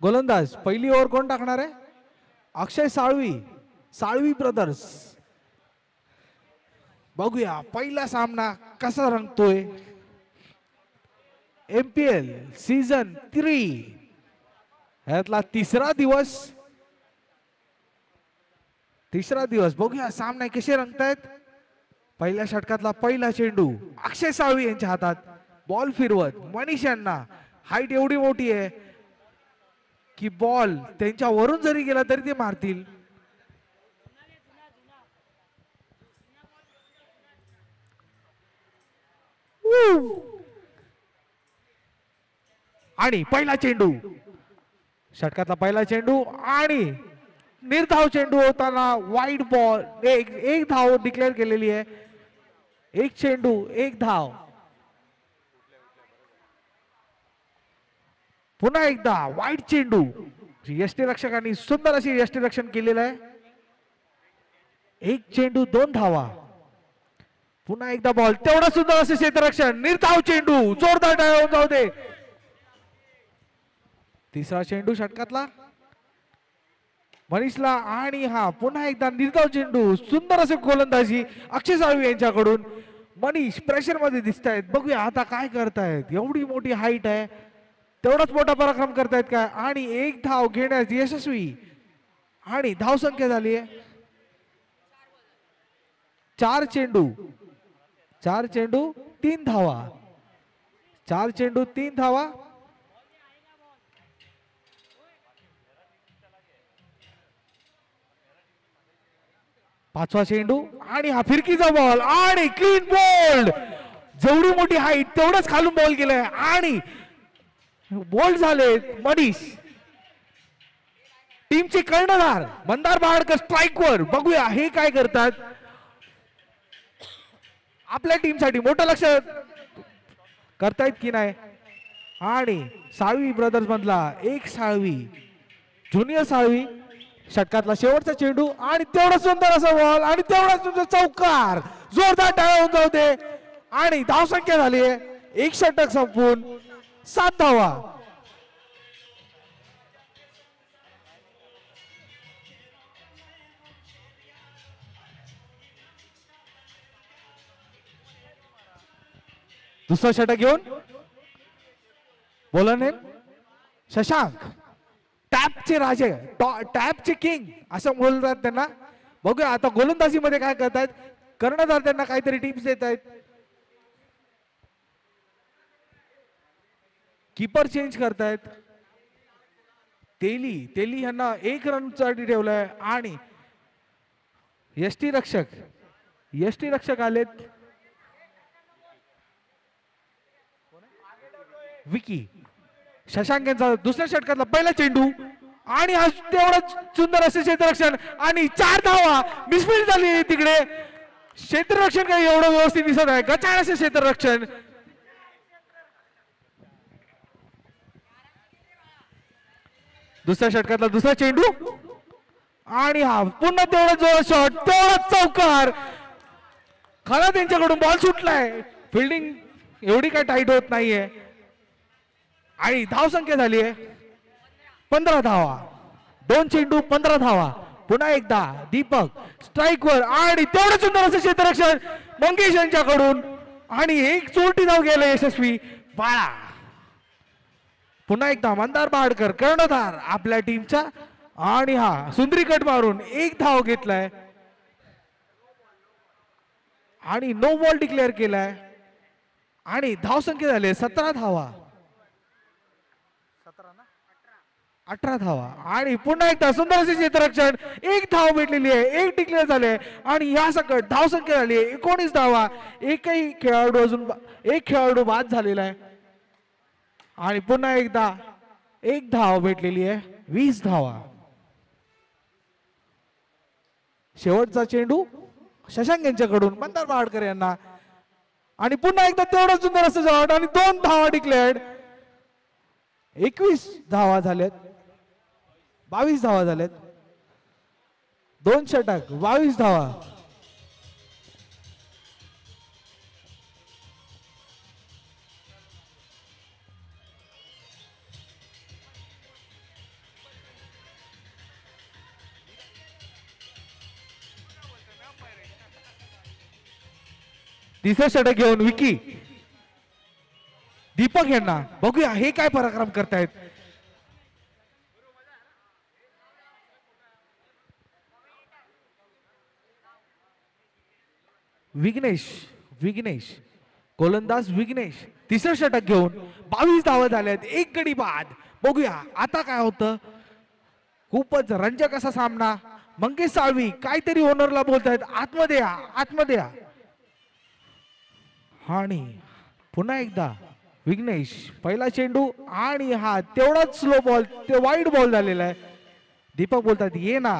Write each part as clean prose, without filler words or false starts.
गोलंदाज पहिली ओव्हर कोण टाकणार आहे? अक्षय साळवी, साळवी ब्रदर्स. बघूया पहिला सामना कसा रंगतोय. MPL सीझन 3 ह्यातला तिसरा दिवस. बघूया सामने कसे रंगतायत. पहिल्या षटकातला पहिला चेंडू अक्षय साळवी यांच्या हातात. बॉल फिरवत मनीष यांना. हाईट एवढी मोठी आहे की बॉल त्यांच्या वरून जरी गेला तरी ते मारतील. आणि पहिला चेंडू, षटकातला पहिला चेंडू आणि निर्धाव चेंडू होताना वाईड बॉल. एक धाव डिक्लेअर केलेली आहे. एक चेंडू एक धाव. पुन्हा एकदा वाईड चेंडू. यष्टीरक्षकांनी सुंदर अशी यष्टीरक्षण केलेलं आहे. एक चेंडू दोन धावा. पुन्हा एकदा बॉल. तेवढा सुंदर असे क्षेत्ररक्षण. निर्धाव चेंडू. जोरदार टाळ्या जाऊ दे. तिसरा चेंडू षटकातला मनीषला. आणि हा पुन्हा एकदा निर्धाव चेंडू. सुंदर असे गोलंदाजी अक्षय साळवी यांच्याकडून. मनीष प्रेशर मध्ये दिसत आहेत. बघूया आता काय करतायत. एवढी मोठी हाईट आहे, तेवढाच मोठा पराक्रम करतायत काय. आणि एक धाव घेण्यास यशस्वी. आणि धाव संख्या झाली आहे 4 चेंडू. 4 चेंडू 3 धावा. 4 चेंडू 3 धावा. पाचवा चेंडू आणि हा फिरकीचा बॉल आणि क्लीन बोल्ड. जेवढी मोठी हाईट तेवढंच खालून बॉल गेलाय आणि बोल्ड झाले मनीष. टीमचे कर्णधार मंदार बहाडकर स्ट्राइक वर. बघूया हे काय करतात. आपल्या टीमसाठी मोठं लक्ष करतायत की नाही. आणि साळवी ब्रदर्स मधला एक साळवी, ज्युनियर साळवी. षटकातला शेवटचा चेंडू आणि तेवढा सुंदर असा बॉल आणि तेवढा सुंदर चौकार. जोरदार टाळ्या होऊन जाऊ दे. आणि धाव संख्या झाली आहे एक षटक संपून 7 धावा. दुसरा षटक घेऊन बोलणे शशांक. टॅपचे राजे, टॅपचे किंग असं बोलतात त्यांना. बघूया आता गोलंदाजी मध्ये काय करतायत. कर्णधार त्यांना काहीतरी टिप्स देत आहेत. कीपर चेंज करतायत. तेली यांना 1 रन साठी ठेवलाय. आणि यष्टीरक्षक आलेत विकी. शशांक यांचा दुसऱ्या षटकातला पहिला चेंडू आणि हा तेवढा सुंदर असे क्षेत्ररक्षण आणि 4 धावा. मिसफील्ड झाली तिकडे. क्षेत्ररक्षण काही एवढं व्यवस्थित दिसत आहे. गचाळ असे क्षेत्ररक्षण. दुसऱ्या षटकातला दुसरा चेंडू आणि हा पुन्हा तेवढा जोर शॉट. तेवढा चौकार. खरा त्यांच्याकडून बॉल सुटलाय. फिल्डिंग एवढी काय टाईट होत नाहीये. आणि धाव संख्या झाली आहे 15 धावा. 2 चेंडू 15 धावा. पुन्हा एकदा दीपक स्ट्राइक वर आणि तेवढं सुंदर असं क्षेत्ररक्षण मंगेश यांच्याकडून. आणि एक चोरटी धाव गेला यशस्वी बाळा. पुन्हा एकदा मंदार बहाडकर कर्णधार आपल्या टीमचा. आणि हा सुंदरी कट मारून 1 धाव घेतलाय आणि नो बॉल डिक्लेअर केलाय. आणि धाव संख्या झाली 17 धावा. 18 धावा. आणि पुन्हा एकदा सुंदर असे क्षेत्ररक्षण. 1 धाव भेटलेली आहे. 1 डिक्लेअर झाले. आणि या सकट धाव संख्या झाली 19 धावा. एकही खेळाडू अजून 1 खेळाडू बाद झालेला आहे. आणि पुन्हा एकदा 1 धाव भेटलेली आहे. 20 धावा. शेवटचा चेंडू शशांक यांच्याकडून मंदार बहाडकर यांना. आणि पुन्हा एकदा तेवढा सुंदर असं शॉट आणि 2 धावा डिक्लेअर्ड. 21 धावा झाल्यात. 22 धावा झाल्यात. 2 षटक 22 धावा. तिसरं षटक घेऊन विकी दीपक यांना बघूया हे काय पराक्रम करतायत. विघ्नेश विघ्नेश गोलंदाज विघ्नेश तिसरं षटक घेऊन 22 धावा झाल्यात. एक गडी बाद. बघूया आता काय होतं. खूपच रंजक असा सामना. मंगेश साळवी काहीतरी ओनरला बोलतायत आतमध्ये या आतमध्ये या. आणि पुन्हा एकदा विघ्नेश पहिला चेंडू आणि हा तेवढाच स्लो बॉल ते वाईड बॉल झालेला आहे. दीपक बोलतात ये ना.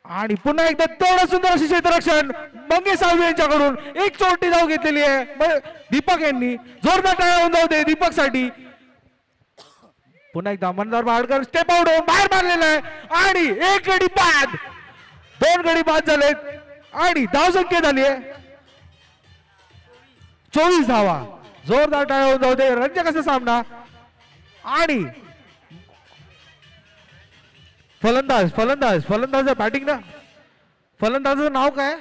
आणि पुन्हा एकदा तेवढं सुंदर असे क्षेत्ररक्षण मंगेश साळवी यांच्याकडून एक चोरटी धाव घेतलेली आहे दीपक यांनी. जोरदार टाळ्या होऊन जाऊ दे दीपक साठी. पुन्हा एकदा मनोहर बाळकर स्टेप आउट होऊन बाहेर मारलेला आहे आणि एक गडी बाद. 2 गडी बाद झालेत आणि धावसंख्या झाली आहे 24 धावा. जोरदार टाळ्या होऊन जाऊ दे. रंजक असा सामना. आणि फलंदाज फलंदाज फलंदाज बॅटिंग ना. फलंदाजाचं नाव काय.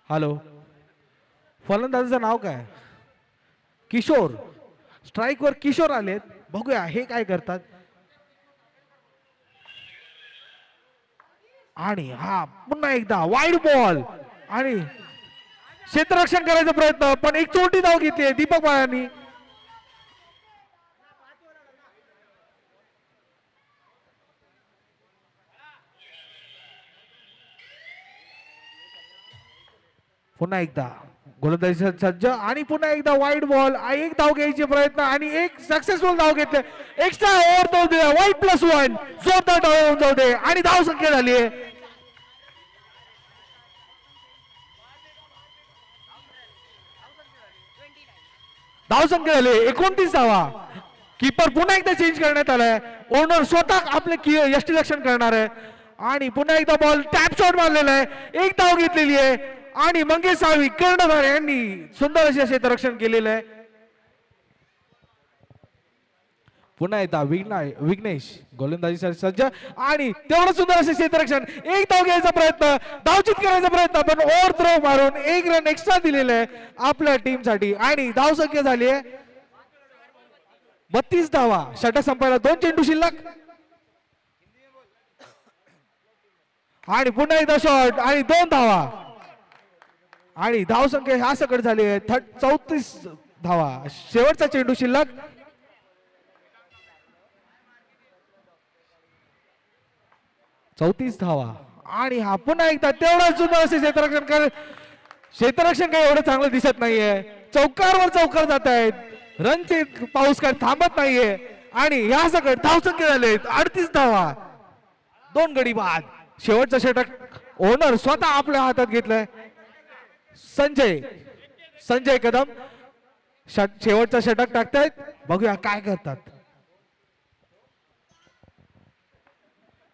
हॅलो फलंदाजाचं नाव काय. किशोर. स्ट्राइक वर किशोर आलेत. बघूया हे काय करतात. आणि हा पुन्हा एकदा वाईड बॉल आणि क्षेत्ररक्षण करायचा प्रयत्न पण एक चोटी धाव घेतली दीपक बाळांनी. पुन्हा एकदा गोलंदाजी सज्ज आणि पुन्हा एकदा वाईड बॉल. एक धाव घ्यायचे प्रयत्न आणि एक सक्सेसफुल धाव घेतले. एक्स्ट्रा ओव्हर धाव दे वाईड +1 जोरदार धाव होऊन जाऊ दे आणि धाव संख्या झाली आहे धाव संख्या झाली 29 धावा. कीपर पुन्हा एकदा चेंज करण्यात आलाय. ओनर स्वतः आपले यष्टीरक्षण करणार आहे. आणि पुन्हा एकदा बॉल टॅप शॉट मारलेला आहे. एक धाव घेतलेली आहे आणि मंगेश साळवी कर्णधार यांनी सुंदर असे क्षेत्ररक्षण केलेलं आहे. पुन्हा एकदा विघ्नेश गोलंदाजी सज्ज आणि तेवढं सुंदर असे क्षेत्ररक्षण. एक धाव घ्यायचा प्रयत्न धावचित करायचा प्रयत्न पण ओव्हर थ्रो मारून 1 रन एक्स्ट्रा दिलेलं आहे आपल्या टीम साठी आणि धाव संख्या झाली आहे 32 धावा. षटक संपायला 2 चेंडू शिल्लक. आणि पुन्हा एकदा शॉट आणि 2 धावा आणि धाव संख्या ह्या सकट झाली आहे 34 धावा. शेवटचा चेंडू शिल्लक. चौतीस धावा आणि हा पुन्हा एकदा तेवढा सुंदर असे क्षेत्ररक्षण काही एवढं चांगलं दिसत नाहीये. चौकारवर चौकार जात आहेत. रनचे पाऊस काय थांबत नाहीये आणि ह्या सकट धाव संख्या झाले 38 धावा 2 गडी बाद. शेवटचा षटक ओनर स्वतः आपल्या हातात घेतलाय. संजय कदम शेवटचा षटक टाकतायत. बघूया काय करतात.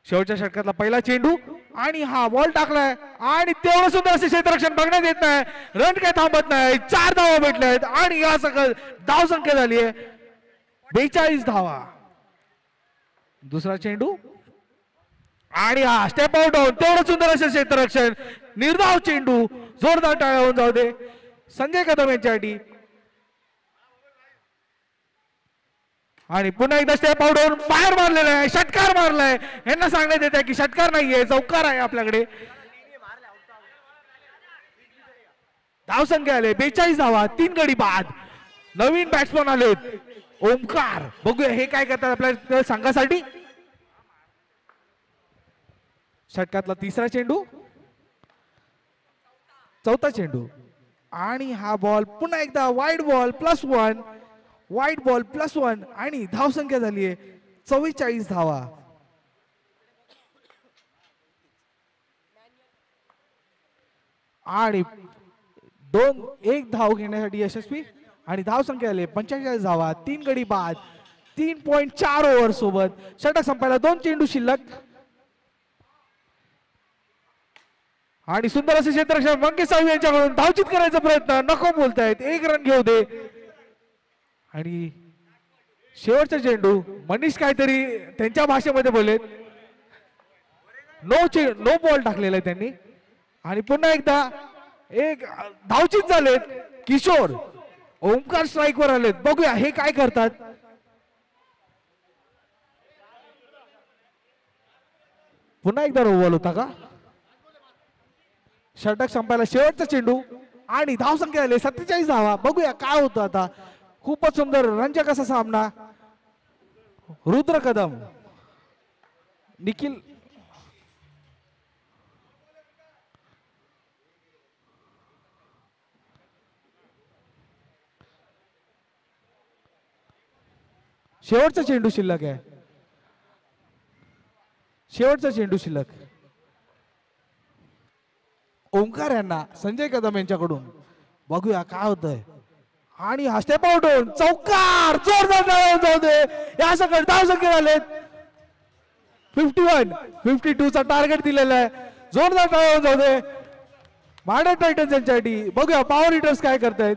शेवटच्या षटकातला पहिला चेंडू आणि हा बॉल टाकलाय आणि तेवढं सुद्धा असे क्षेत्ररक्षण बघण्यात येत नाही. रन काय थांबत नाही. 4 धावा भेटल्या आहेत आणि या सगळं धाव संख्या झाली आहे 42 धावा. दुसरा चेंडू आणि हा स्टेप आउट होऊन तेवढं सुंदर असे क्षेत्ररक्षण. निर्धाव चेंडू. जोरदार टाळ्या होऊन जाऊ दे संजय कदम यांच्यासाठी. आणि पुन्हा एकदा स्टेप आउट होऊन बाहेर मारलेला आहे. षटकार मारलाय. यांना सांगण्यात येत आहे की षटकार नाहीये चौकार आहे आपल्याकडे. धाव संख्या आले 42 धावा 3 गडी बाद. नवीन बॅट्समन आलेत ओमकार. बघूया हे काय करतात आपल्या संघासाठी. षटकातला तिसरा चेंडू चौथा चेंडू आणि हा बॉल पुन्हा एकदा वाईड बॉल +1 वाईड बॉल +1 आणि धाव संख्या झाली आहे 44 धावा. आणि 1 धाव घेण्यासाठी यशस्वी आणि धाव संख्या झाली 45 धावा 3 गडी बाद 3.4 ओव्हर सोबत. षटक संपायला 2 चेंडू शिल्लक. आणि सुंदर असे क्षेत्ररक्षण मंगेश साळवी यांच्याकडून धावचित करायचा प्रयत्न नको बोलतायत 1 रन घेऊ दे. आणि शेवटचा चेंडू मनीष काहीतरी त्यांच्या भाषेमध्ये बोलेत. नो बॉल टाकलेला आहे त्यांनी आणि पुन्हा एकदा एक धावचीत झालेत किशोर. ओमकार स्ट्राईक वर आलेत. बघूया हे काय करतात. पुन्हा एकदा रोवल होता का. षटक संपायला शेवटचा चेंडू आणि धाव संख्या आली 47 धावा. बघूया काय होतं आता. खूपच सुंदर रंजक असा सामना. रुद्र कदम निखिल शेवटचा चेंडू शिल्लक आहे. शेवटचा चेंडू शिल्लक. ओंकार यांना संजय कदम यांच्याकडून. बघूया काय होतंय. आणि हा स्टेप आउट होऊन चौकार जोरदार जाऊ दे. या सगळं धाव संख्या झालेत 51. 52 चा टार्गेट दिलेला आहे. जोरदार धाव जाऊ दे माडे टायटन्स यांच्यासाठी. बघूया पॉवर हिटर्स काय करतायत.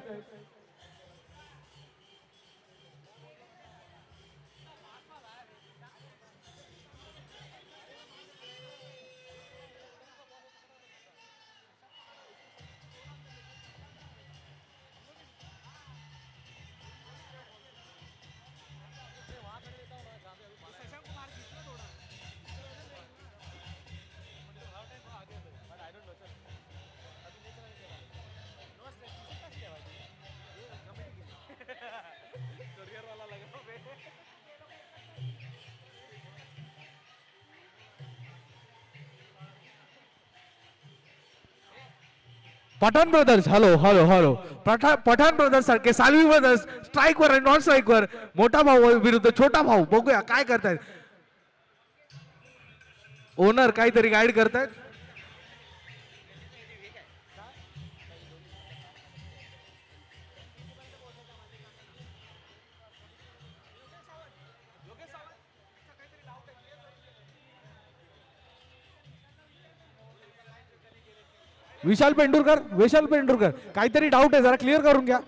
Pathan brothers hello hello hello. Pathan brothers सारखे साल्वी ब्रदर्स स्ट्राईक वर नॉन स्ट्राईक वर. मोठा भाऊ विरुद्ध छोटा भाऊ. बघूया काय करतायत. ओनर काहीतरी गाईड करतायत. विशाल पेंडुरकर काहीतरी डाऊट आहे जरा क्लिअर करून घ्या.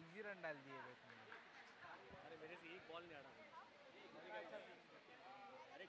इजी रन डाल दिए अरे मेरे से एक बॉल नहीं आ रहा. अरे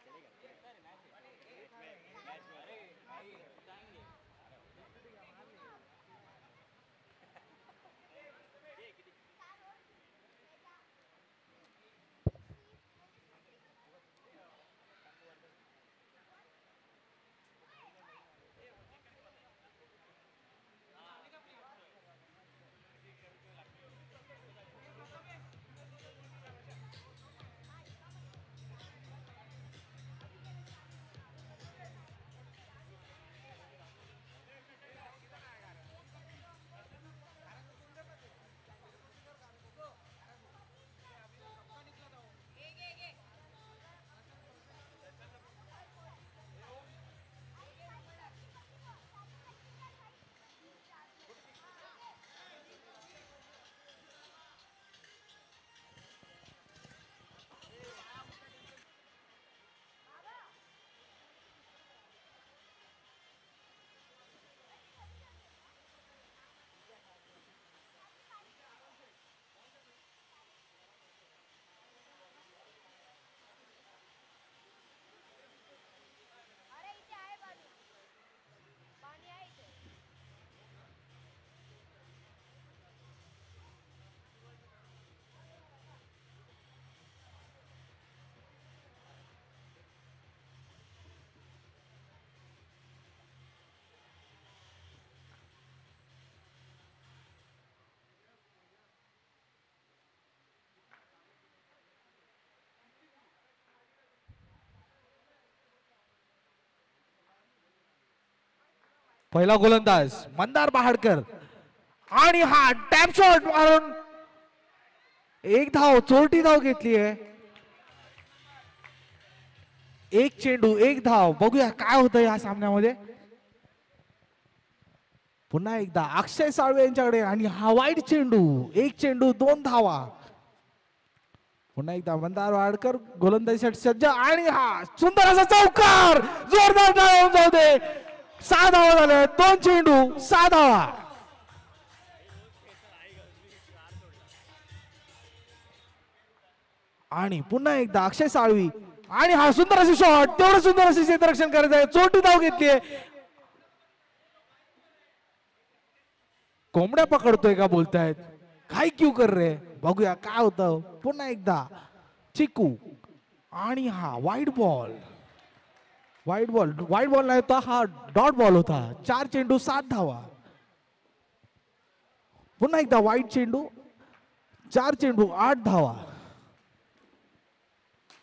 पहिला गोलंदाज मंदार बहाडकर आणि हा टॅप शॉट मारून एक धाव, चोरटी धाव घेतली आहे. एक चेंडू एक धाव. बघूया काय होतं या सामन्यामध्ये. पुन्हा एकदा अक्षय साळवे यांच्याकडे आणि हा वाईट चेंडू. एक चेंडू दोन धावा. पुन्हा एकदा मंदार वाडकर गोलंदाजीसाठी सज्ज आणि हा सुंदर असा चौकार. जोरदार डाळून जाऊ दे. 6 धावा झाल्या. 2 चेंडू 6 धावा. आणि पुन्हा एकदा अक्षय साळवी आणि हा सुंदर असे शॉट. तेवढं सुंदर असे क्षेत्ररक्षण करायचं आहे. चोरटी धाव घेतलीये. कोंबड्या पकडतोय का बोलतायत. काय क्यू कर रे. बघूया काय होतं. पुन्हा एकदा चिकू आणि हा वाईट बॉल. वाईट बॉल नाही होता, हा डॉट बॉल होता. 4 चेंडू 7 धावा. पुन्हा एकदा वाईट चेंडू. 4 चेंडू 8 धावा.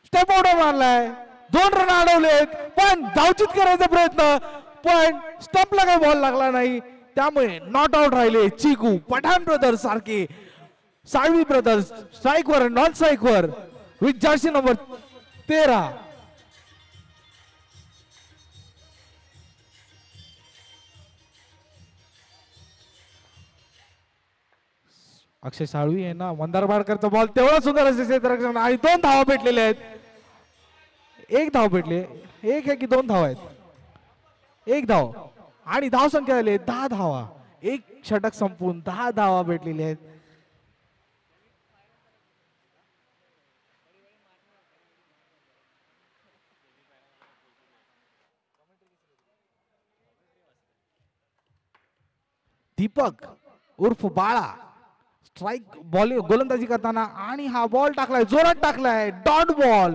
स्टेप आउट मारलाय. 2 रन अडवलेत पण धावचित करायचा प्रयत्न पण स्टंपला काही बॉल लागला नाही त्यामुळे नॉट आउट राहिले. चिकू पठाण ब्रदर्स सारखे साळवी ब्रदर्स स्ट्राईक वर नॉन स्ट्राईक वर विथ जर्सी नंबर 13. अक्षय साळवी आहे ना. मंदार बाडकरचा बॉल तेवढा सुंदर असे क्षेत्ररक्षण आणि 2 धावा भेटलेले आहेत. 1 धाव भेटले. 1 आहे की 2 धाव आहेत. 1 धाव आणि धाव संख्या झाली 10 धावा. 1 षटक संपून 10 धावा भेटलेले आहेत. दीपक उर्फ बाळा स्ट्राईक बॉल गोलंदाजी करताना आणि हा बॉल टाकलाय. जोरात टाकलाय. Dot ball.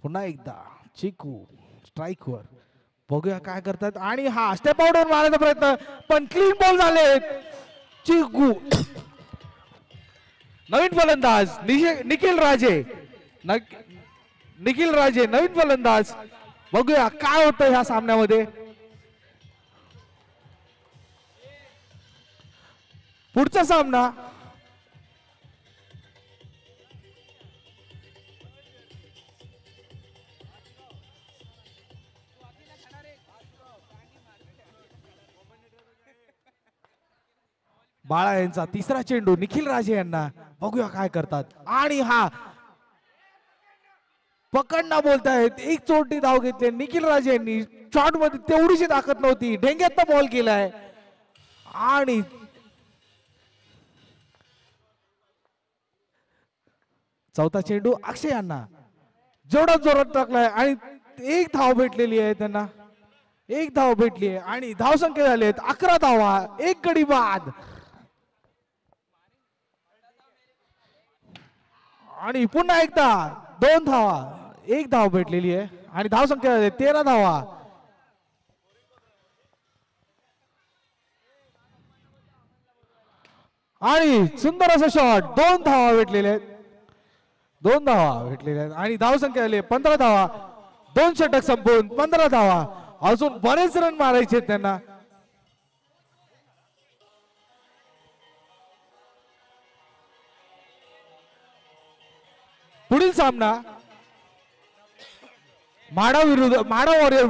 पुन्हा एकदा चिकू स्ट्राईक वर. बघूया काय करतात आणि हा स्टेप आउट वर मारायचा प्रयत्न पण क्लीन बॉल झाले. चिकू. नवीन फलंदाज निखिल राजे. निखिल राजे नवीन फलंदाज. बघूया काय होतं ह्या सामन्यामध्ये. पुढचा सामना बाळा यांचा तिसरा चेंडू निखिल राजे यांना. बघूया काय करतात आणि हा पकडना बोलतायत. 1 चोरटी धाव घेतली निखिल राजे यांनी. शॉट मध्ये तेवढीशी ताकद नव्हती. ढेंग्यात बॉल केलाय आणि चौथा चेंडू अक्षय यांना जेवढा जोरात टाकलाय आणि 1 धाव भेटलेली आहे त्यांना. 1 धाव भेटली आहे आणि धाव संख्या झाली आहेत 11 धावा. 1 गडी बाद आणि पुन्हा एकदा 2 धावा. 1 धाव भेटलेली आहे आणि धाव संख्या 13 धावा. आणि सुंदर असा शॉट. 2 धावा भेटलेले आहेत. 2 धावा भेटलेल्या आहेत आणि धाव संख्या आली 15 धावा. 2 षटक संपवून 15 धावा. अजून बरेच रन मारायचे त्यांना. पुढील सामना माडा वॉरियर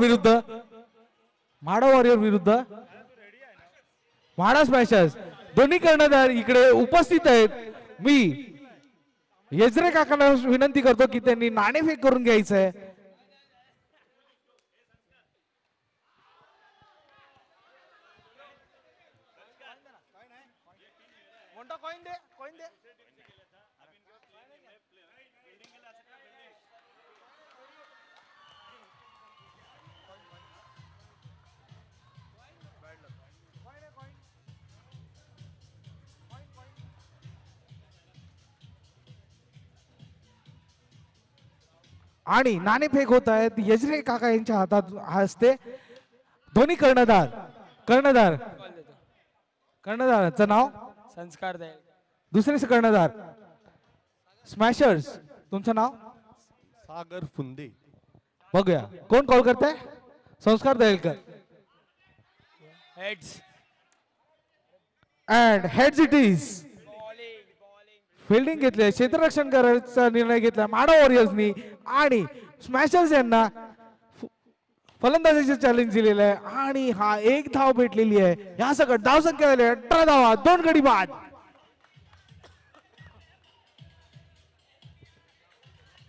विरुद्ध माडा स्मॅशर्स. दोन्ही कर्णधार इकडे उपस्थित आहेत. मी येजरे काकांना विनंती करतो की त्यांनी नाणेफेक करून घ्यायचं आहे. आणि नाणेफेक होत आहेत. यजरे काका यांच्या हातात असते. दोन्ही कर्णधाराचं नाव संस्कार दयाल. दुसरे कर्णधार स्मॅशर्स तुमचं नाव सागर फुंदे. बघूया कोण कॉल करताय. Sanskar Dayalkar. Heads. And heads it is. Fielding घेतली, क्षेत्ररक्षण करायचा निर्णय घेतला माडा वॉरियर्सनी आणि स्मॅशर्स यांना फलंदाजीचे चॅलेंज दिलेलं आहे आणि हा एक धाव भेटलेली आहे. या सगळं धाव संख्या झाली 18 धावा, 2 गडी बाद.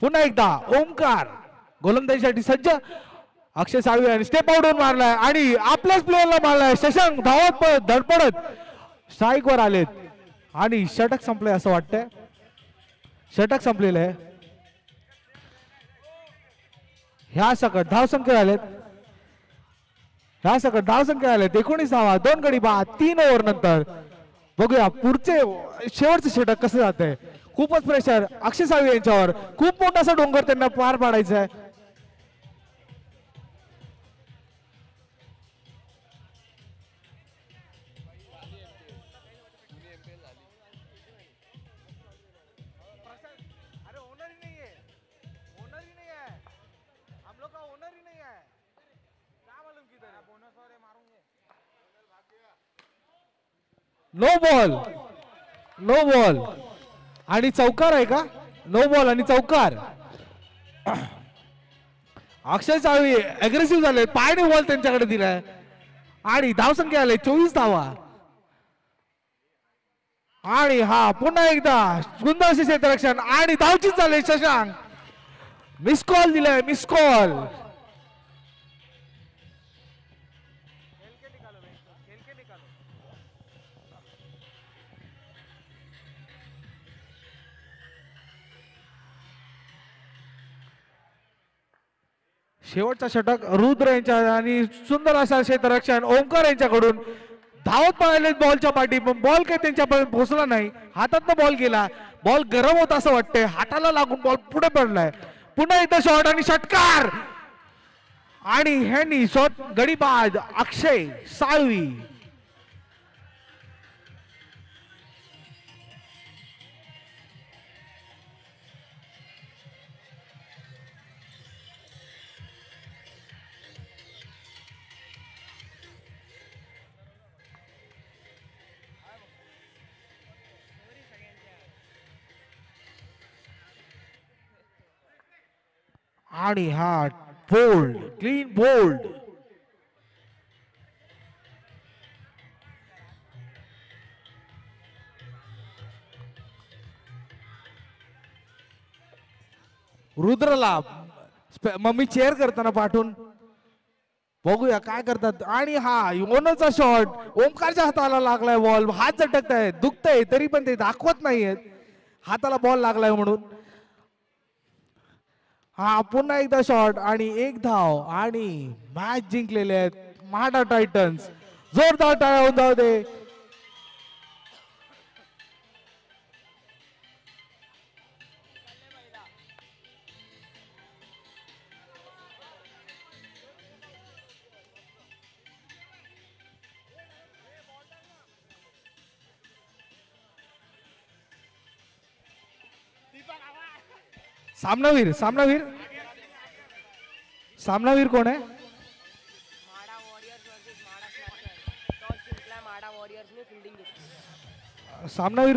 पुन्हा एकदा ओमकार गोलंदाजीसाठी सज्ज. अक्षय साळवे आणि स्टेप आउट मारलाय आणि आपल्याच प्लेयरला मारलाय. शशांक धावत धडपडत स्ट्राईक वर आलेत आणि षटक संपलंय असं वाटतंय. षटक संपलेलं आहे. ह्या सकट धाव संख्या आलेत. ह्या सकट धाव संख्या आलेत 19 धावा, 2 गडी बाद 3 ओव्हर नंतर. बघूया पुढचे शेवटचे षटक कसं जात आहे. खूपच प्रेशर अक्षय साळवे यांच्यावर. खूप मोठासा डोंगर त्यांना पार पाडायचा आहे. नो बॉल, नो बॉल आणि चौकार आहे का. नो बॉल आणि चौकार. अक्षय साळवे अग्रेसिव्ह झाले. पायने बॉल त्यांच्याकडे दिलाय आणि धावसंख्या आले 24 धावा. आणि हा पुन्हा एकदा सुंदर असे क्षेत्ररक्षण आणि धावचीच झाले. शशांक मिस कॉल दिलाय. Miss call. शेवटचा षटक रुद्र यांच्या आणि सुंदर असा क्षेत्ररक्षण ओमकार यांच्याकडून. धावत पळाले बॉलच्या पाठी पण बॉल काही त्यांच्यापर्यंत पोहोचला नाही. हातात बॉल गेला. बॉल गरम होता असं वाटतंय. हाताला लागून बॉल पुढे पडलाय. पुन्हा एकदा शॉट आणि षटकार आणि ह्यांनी शॉट गडीबाद अक्षय साळवी. आणि हा बोल्ड क्लीन बोल्ड. रुद्रला मम्मी चेअर करताना पाठवून बघूया काय करतात. आणि हा ओनरचा शॉट ओमकारच्या हाताला लागलाय. बॉल हात झटकताय दुखतय तरी पण ते दाखवत नाहीयेत हाताला बॉल लागलाय म्हणून. हा पुन्हा एकदा शॉट आणि 1 धाव आणि मॅच जिंकलेले आहेत माडा टायटन्स. जोरदार टाळ्या होऊन जाऊ दे. सामनावीर सामनावीर सामनावीर कोण आहे. माडा वॉरियर्स वर्सेस माडा स्मॅशर. टॉस जिंकला माडा वॉरियर्सने. फिल्डिंग घेतली. सामनावीर